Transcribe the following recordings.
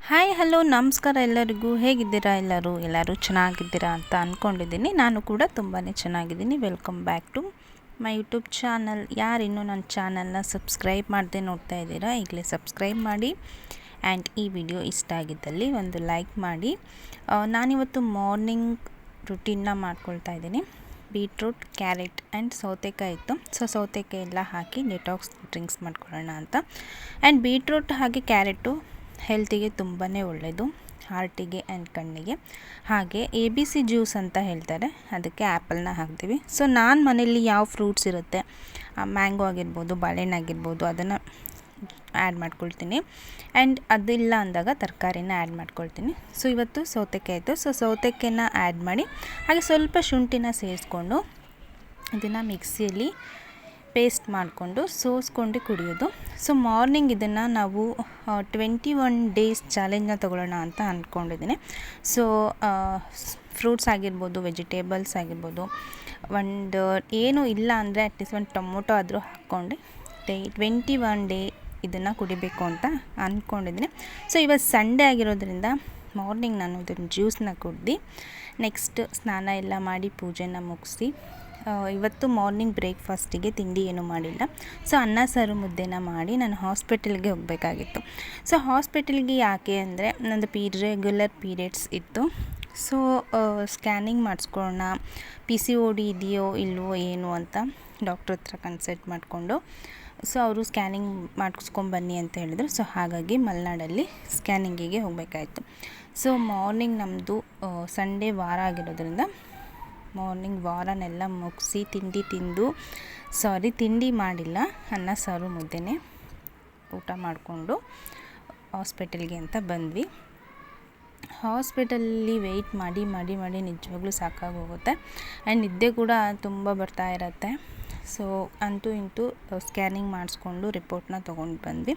Hi hello ನಮಸ್ಕಾರ ಎಲ್ಲರಿಗೂ. ಹೇಗಿದ್ದೀರಾ? ಎಲ್ಲರೂ ಚೆನ್ನಾಗಿದ್ದೀರಾ ಅಂತ ಅಂದ್ಕೊಂಡಿದ್ದೀನಿ. ನಾನು ಕೂಡ ತುಂಬಾ ಚೆನ್ನಾಗಿದ್ದೀನಿ. Welcome back to my YouTube channel. ಯಾರಿನ್ನೂ ನನ್ನ ಚಾನಲ್ನ ಸಬ್ಸ್ಕ್ರೈಬ್ ಮಾಡದೆ ನೋಡ್ತಾ ಇದ್ದೀರಾ, ಈಗಲೇ ಸಬ್ಸ್ಕ್ರೈಬ್ ಮಾಡಿ. ಆ್ಯಂಡ್ ಈ ವಿಡಿಯೋ ಇಷ್ಟ ಆಗಿದ್ದಲ್ಲಿ ಒಂದು ಲೈಕ್ ಮಾಡಿ. ನಾನಿವತ್ತು ಮಾರ್ನಿಂಗ್ ರುಟೀನ್ನ ಮಾಡ್ಕೊಳ್ತಾ ಇದ್ದೀನಿ. ಬೀಟ್ರೂಟ್, ಕ್ಯಾರೆಟ್ ಆ್ಯಂಡ್ ಸೌತೆಕಾಯಿ ಇತ್ತು. ಸೌತೆಕಾಯಿ ಎಲ್ಲ ಹಾಕಿ ಡಿಟಾಕ್ಸ್ ಡ್ರಿಂಕ್ಸ್ ಮಾಡ್ಕೊಳ್ಳೋಣ ಅಂತ. ಆ್ಯಂಡ್ ಬೀಟ್ರೂಟ್ ಹಾಗೆ ಕ್ಯಾರೆಟು ಹೆಲ್ತಿಗೆ ತುಂಬಾ ಒಳ್ಳೆಯದು, ಹಾರ್ಟಿಗೆ ಆ್ಯಂಡ್ ಕಣ್ಣಿಗೆ. ಹಾಗೆ ABC ಜ್ಯೂಸ್ ಅಂತ ಹೇಳ್ತಾರೆ, ಅದಕ್ಕೆ ಆ್ಯಪಲ್ನ ಹಾಕ್ತೀವಿ. ನಾನು ಮನೇಲಿ ಯಾವ ಫ್ರೂಟ್ಸ್ ಇರುತ್ತೆ, ಮ್ಯಾಂಗೋ ಆಗಿರ್ಬೋದು, ಬಾಳೆಹಣ್ಣು ಆಗಿರ್ಬೋದು, ಅದನ್ನು ಆ್ಯಡ್ ಮಾಡ್ಕೊಳ್ತೀನಿ. ಆ್ಯಂಡ್ ಅದಿಲ್ಲ ಅಂದಾಗ ತರಕಾರಿನ ಆ್ಯಡ್ ಮಾಡ್ಕೊಳ್ತೀನಿ. ಇವತ್ತು ಸೌತೆಕಾಯಿ ಇತ್ತು. ಸೌತೆಕಾಯಿನ ಆ್ಯಡ್ ಮಾಡಿ ಹಾಗೆ ಸ್ವಲ್ಪ ಶುಂಠಿನ ಸೇರಿಸ್ಕೊಂಡು ಇದನ್ನು ಮಿಕ್ಸಿಯಲ್ಲಿ ಪೇಸ್ಟ್ ಮಾಡಿಕೊಂಡು ಸೋಸ್ಕೊಂಡು ಕುಡಿಯೋದು. ಮಾರ್ನಿಂಗ್ ಇದನ್ನು ನಾವು 21 ಡೇಸ್ ಚಾಲೆಂಜ್ನ ತೊಗೊಳ್ಳೋಣ ಅಂತ ಅಂದ್ಕೊಂಡಿದ್ದೀನಿ. ಫ್ರೂಟ್ಸ್ ಆಗಿರ್ಬೋದು, ವೆಜಿಟೇಬಲ್ಸ್ ಆಗಿರ್ಬೋದು, ಒಂದು ಏನೂ ಇಲ್ಲ ಅಂದರೆ ಅಟ್ಲೀಸ್ಟ್ ಒಂದು ಟೊಮೊಟೊ ಆದರೂ ಹಾಕ್ಕೊಂಡು 21 ಡೇ ಇದನ್ನು ಕುಡಿಬೇಕು ಅಂತ ಅಂದ್ಕೊಂಡಿದ್ದೀನಿ. ಇವತ್ತು ಸಂಡೇ ಆಗಿರೋದ್ರಿಂದ ಮಾರ್ನಿಂಗ್ ನಾನು ಇದನ್ನು ಜ್ಯೂಸನ್ನ ಕುಡ್ದು ನೆಕ್ಸ್ಟ್ ಸ್ನಾನ ಎಲ್ಲ ಮಾಡಿ ಪೂಜೆನ ಮುಗಿಸಿ ಇವತ್ತು ಮಾರ್ನಿಂಗ್ ಬ್ರೇಕ್ಫಾಸ್ಟಿಗೆ ತಿಂಡಿ ಏನೂ ಮಾಡಿಲ್ಲ. ಅನ್ನ ಸಾರು ಮುದ್ದೆನ ಮಾಡಿ ನಾನು ಹಾಸ್ಪಿಟಲ್ಗೆ ಹೋಗಬೇಕಾಗಿತ್ತು. ಹಾಸ್ಪಿಟಲ್ಗೆ ಯಾಕೆ ಅಂದರೆ ನಂದು ರೆಗ್ಯುಲರ್ ಪೀರಿಯಡ್ಸ್ ಇತ್ತು. ಸ್ಕ್ಯಾನಿಂಗ್ ಮಾಡಿಸ್ಕೊಳ್ಳೋಣ, PCOD ಇದೆಯೋ ಇಲ್ವೋ ಏನು ಅಂತ ಡಾಕ್ಟ್ರ್ ಹತ್ರ ಕನ್ಸಲ್ಟ್ ಮಾಡಿಕೊಂಡು ಅವರು ಸ್ಕ್ಯಾನಿಂಗ್ ಮಾಡಿಸ್ಕೊಂಬನ್ನಿ ಅಂತ ಹೇಳಿದ್ರು. ಹಾಗಾಗಿ ಮಲೆನಾಡಲ್ಲಿ ಸ್ಕ್ಯಾನಿಂಗಿಗೆ ಹೋಗಬೇಕಾಯ್ತು. ಮಾರ್ನಿಂಗ್ ನಮ್ಮದು ಸಂಡೇ ವಾರ ಆಗಿರೋದ್ರಿಂದ ಮಾರ್ನಿಂಗ್ ವಾರನೆಲ್ಲ ಮುಗಿಸಿ ತಿಂಡಿ ಮಾಡಿಲ್ಲ, ಅನ್ನ ಸಾರು ಮುದ್ದೆನೇ ಊಟ ಮಾಡಿಕೊಂಡು ಹಾಸ್ಪಿಟಲ್ಗೆ ಅಂತ ಬಂದ್ವಿ. ಹಾಸ್ಪಿಟಲಲ್ಲಿ ವೆಯ್ಟ್ ಮಾಡಿ ಮಾಡಿ ಮಾಡಿ ನಿಜವಾಗ್ಲೂ ಸಾಕಾಗೋಗುತ್ತೆ. ಆ್ಯಂಡ್ ನಿದ್ದೆ ಕೂಡ ತುಂಬ ಬರ್ತಾ ಇರುತ್ತೆ. ಅಂತೂ ಇಂತೂ ಸ್ಕ್ಯಾನಿಂಗ್ ಮಾಡಿಸ್ಕೊಂಡು ರಿಪೋರ್ಟ್ನ ತೊಗೊಂಡು ಬಂದ್ವಿ.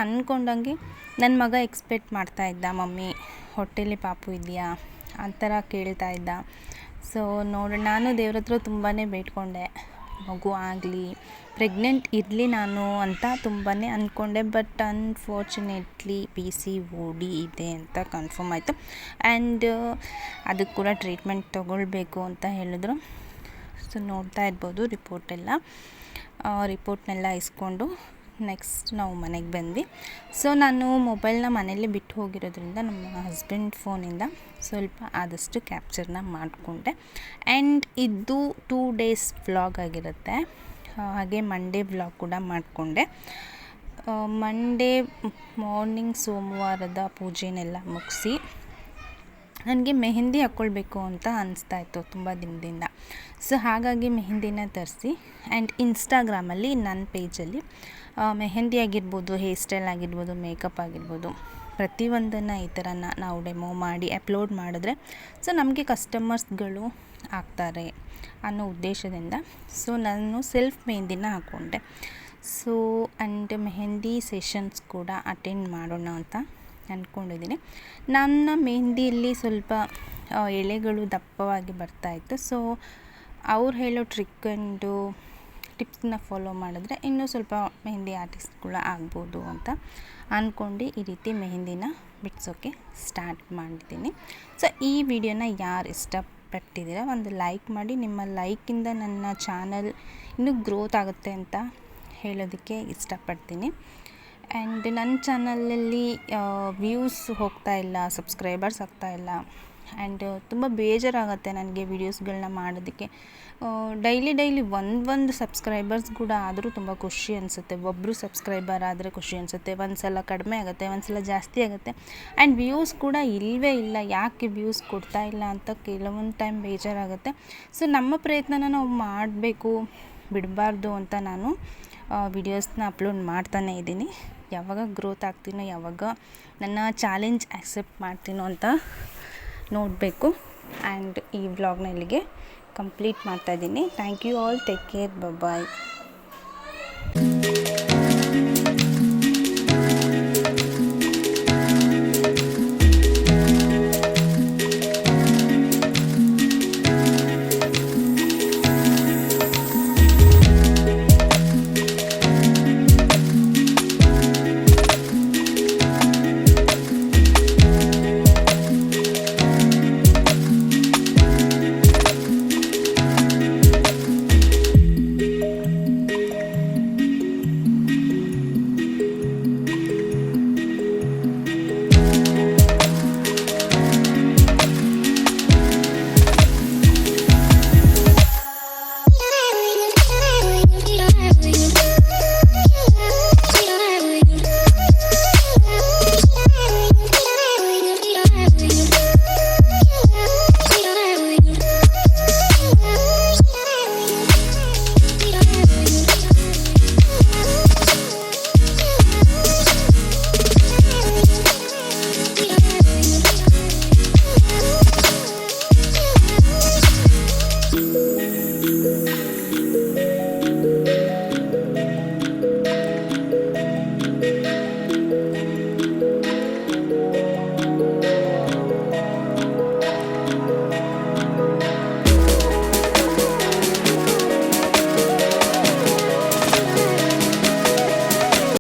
ಅಂದ್ಕೊಂಡಂಗೆ ನನ್ನ ಮಗ ಎಕ್ಸ್ಪೆಕ್ಟ್ ಮಾಡ್ತಾಯಿದ್ದ, ಮಮ್ಮಿ ಹೊಟ್ಟೆಲಿ ಪಾಪು ಇದೆಯಾ ಆ ಥರ ಕೇಳ್ತಾ ಇದ್ದ. ನೋಡೋಣ, ನಾನು ದೇವ್ರ ಹತ್ರ ತುಂಬಾ ಬೇಡ್ಕೊಂಡೆ, ಮಗು ಆಗಲಿ, ಪ್ರೆಗ್ನೆಂಟ್ ಇರಲಿ ನಾನು ಅಂತ ತುಂಬಾ ಅಂದ್ಕೊಂಡೆ. ಬಟ್ ಅನ್ಫಾರ್ಚುನೇಟ್ಲಿ PCOD ಇದೆ ಅಂತ ಕನ್ಫರ್ಮ್ ಆಯಿತು. ಆ್ಯಂಡ್ ಅದಕ್ಕೆ ಕೂಡ ಟ್ರೀಟ್ಮೆಂಟ್ ತೊಗೊಳ್ಬೇಕು ಅಂತ ಹೇಳಿದ್ರು. ನೋಡ್ತಾ ಇರ್ಬೋದು ರಿಪೋರ್ಟ್ನೆಲ್ಲ ಇಸ್ಕೊಂಡು ನೆಕ್ಸ್ಟ್ ನಾವು ಮನೆಗೆ ಬಂದ್ವಿ. ನಾನು ಮೊಬೈಲ್ನ ಮನೇಲಿ ಬಿಟ್ಟು ಹೋಗಿರೋದ್ರಿಂದ ನಮ್ಮ ಹಸ್ಬೆಂಡ್ ಫೋನಿಂದ ಸ್ವಲ್ಪ ಆದಷ್ಟು ಕ್ಯಾಪ್ಚರ್ನ ಮಾಡಿಕೊಂಡೆ. ಆ್ಯಂಡ್ ಇದು 2 ಡೇಸ್ ವ್ಲಾಗ್ ಆಗಿರುತ್ತೆ. ಹಾಗೆ ಮಂಡೇ ವ್ಲಾಗ್ ಕೂಡ ಮಾಡಿಕೊಂಡೆ. ಮಂಡೇ ಮಾರ್ನಿಂಗ್ ಸೋಮವಾರದ ಪೂಜೆನೆಲ್ಲ ಮುಗಿಸಿ ನನಗೆ ಮೆಹಂದಿ ಹಾಕ್ಕೊಳ್ಬೇಕು ಅಂತ ಅನಿಸ್ತಾಯಿತ್ತು ತುಂಬ ದಿನದಿಂದ. ಹಾಗಾಗಿ ಮೆಹಂದಿನ ತರಿಸಿ ಆ್ಯಂಡ್ ಇನ್ಸ್ಟಾಗ್ರಾಮಲ್ಲಿ ನನ್ನ ಪೇಜಲ್ಲಿ ಮೆಹಂದಿ ಆಗಿರ್ಬೋದು, ಹೇರ್ ಸ್ಟೈಲ್ ಆಗಿರ್ಬೋದು, ಮೇಕಪ್ ಆಗಿರ್ಬೋದು, ಪ್ರತಿಯೊಂದನ್ನು ಈ ಥರ ನಾವು ಡೆಮೋ ಮಾಡಿ ಅಪ್ಲೋಡ್ ಮಾಡಿದ್ರೆ ನಮಗೆ ಕಸ್ಟಮರ್ಸ್ಗಳು ಆಗ್ತಾರೆ ಅನ್ನೋ ಉದ್ದೇಶದಿಂದ ನಾನು ಸೆಲ್ಫ್ ಮೆಹಂದಿನ ಹಾಕ್ಕೊಂಡೆ. ಆ್ಯಂಡ್ ಮೆಹಂದಿ ಸೆಷನ್ಸ್ ಕೂಡ ಅಟೆಂಡ್ ಮಾಡೋಣ ಅಂತ ಅಂದ್ಕೊಂಡಿದ್ದೀನಿ. ನನ್ನ ಮೆಹಂದಿಯಲ್ಲಿ ಸ್ವಲ್ಪ ಎಳೆಗಳು ದಪ್ಪವಾಗಿ ಬರ್ತಾಯಿತ್ತು. ಅವ್ರು ಹೇಳೋ ಟ್ರಿಕ್ ಆ್ಯಂಡು ಟಿಪ್ಸ್ನ ಫಾಲೋ ಮಾಡಿದ್ರೆ ಇನ್ನೂ ಸ್ವಲ್ಪ ಮೆಹಂದಿ ಆರ್ಟಿಸ್ಟ್ಗಳು ಆಗ್ಬೋದು ಅಂತ ಅಂದ್ಕೊಂಡು ಈ ರೀತಿ ಮೆಹಂದಿನ ಬಿಡಿಸೋಕ್ಕೆ ಸ್ಟಾರ್ಟ್ ಮಾಡಿದ್ದೀನಿ. ಈ ವಿಡಿಯೋನ ಯಾರು ಇಷ್ಟಪಟ್ಟಿದ್ದೀರ ಒಂದು ಲೈಕ್ ಮಾಡಿ. ನಿಮ್ಮ ಲೈಕಿಂದ ನನ್ನ ಚಾನಲ್ ಇನ್ನೂ ಗ್ರೋತ್ ಆಗುತ್ತೆ ಅಂತ ಹೇಳೋದಕ್ಕೆ ಇಷ್ಟಪಡ್ತೀನಿ. ಆ್ಯಂಡ್ ನನ್ನ ಚಾನಲಲ್ಲಿ ವ್ಯೂಸ್ ಹೋಗ್ತಾಯಿಲ್ಲ, ಸಬ್ಸ್ಕ್ರೈಬರ್ಸ್ ಆಗ್ತಾಯಿಲ್ಲ. ಆ್ಯಂಡ್ ತುಂಬ ಬೇಜಾರಾಗುತ್ತೆ ನನಗೆ ವೀಡಿಯೋಸ್ಗಳನ್ನ ಮಾಡೋದಕ್ಕೆ. ಡೈಲಿ ಒಂದು ಸಬ್ಸ್ಕ್ರೈಬರ್ಸ್ ಕೂಡ ಆದರೂ ತುಂಬ ಖುಷಿ ಅನಿಸುತ್ತೆ. ಒಬ್ಬರು ಸಬ್ಸ್ಕ್ರೈಬರ್ ಆದರೆ ಖುಷಿ ಅನಿಸುತ್ತೆ, ಒಂದು ಸಲ ಕಡಿಮೆ ಆಗುತ್ತೆ, ಒಂದು ಸಲ ಜಾಸ್ತಿ ಆಗುತ್ತೆ. ಆ್ಯಂಡ್ ವ್ಯೂಸ್ ಕೂಡ ಇಲ್ಲವೇ ಇಲ್ಲ, ಯಾಕೆ ವ್ಯೂಸ್ ಕೊಡ್ತಾ ಇಲ್ಲ ಅಂತ ಕೆಲವೊಂದು ಟೈಮ್ ಬೇಜಾರಾಗುತ್ತೆ. ನಮ್ಮ ಪ್ರಯತ್ನನ ನಾವು ಮಾಡಬೇಕು, ಬಿಡಬಾರ್ದು ಅಂತ ನಾನು ವಿಡಿಯೋಸ್ನ ಅಪ್ಲೋಡ್ ಮಾಡ್ತಾನೇ ಇದ್ದೀನಿ. ಯಾವಾಗ ಗ್ರೋತ್ ಆಗ್ತೀನೋ, ಯಾವಾಗ ನನ್ನ ಚಾಲೆಂಜ್ ಆಕ್ಸೆಪ್ಟ್ ಮಾಡ್ತೀನೋ ಅಂತ ನೋಡಬೇಕು. ಆ್ಯಂಡ್ ಈ ವ್ಲಾಗ್ನ ಇಲ್ಲಿಗೆ ಕಂಪ್ಲೀಟ್ ಮಾಡ್ತಾಯಿದ್ದೀನಿ. Thank you all, take care, bye.